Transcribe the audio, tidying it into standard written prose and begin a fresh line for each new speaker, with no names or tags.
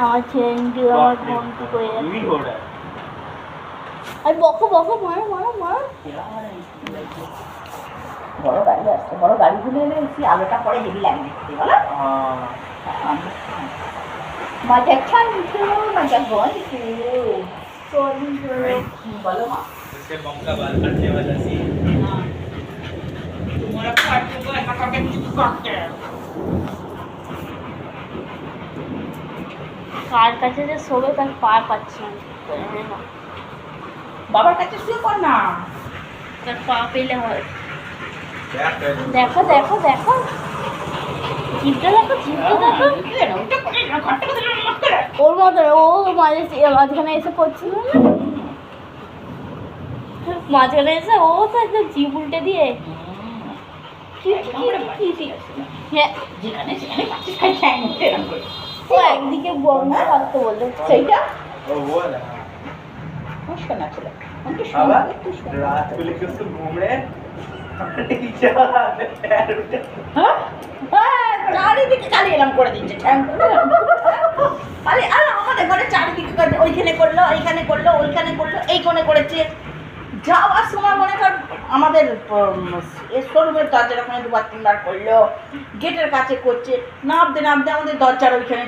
আমার ছেলে আমার বন্ধু করে যাচ্ছে। আর বকো বকো মারো মারো মারো।
বড় গাড়ি আসছে, বড় গাড়িগুলো এলে আলোটা পরে হেভি লাগে দেখতে, বলো? মজা খাইছো, মজা বলছো, বলো মা।
बमका बाल काटने वाला सी तुम्हारा काटूंगा यहाँ का किसी काटते हैं
কার কাছে যে শোবে তার পা পাচ্ছি না।
বাবার কাছে শুয়ে পড় না।
তার পা পেলে হয়। দেখো দেখো দেখো জিভটা দেখো, জিভটা দেখো। ওর মতো ও মাঝখানে এসে পড়ছিল না, মাঝখানে এসে ও তো একদম জিভ উল্টে দিয়ে হ্যাঁ ও একদিকে বন্ধ থাকতে বললো
সেইটা
वो वो ना
শোনা ছিল।
रात को लेकर उसको घूम रहे हैं
চারিদিকে খালি এরম করে দিচ্ছে খালি। আর আমাদের ঘরে চারিদিকে ওইখানে করলো, এইখানে করলো, ওইখানে করলো, এই কোণে করেছে। যাওয়ার সময় মনে কর আমাদের শোরুমের দরজার ওখানে দুবার তিনবার করলো, গেটের কাছে করছে, নামতে নামতে আমাদের দরজার ওইখানে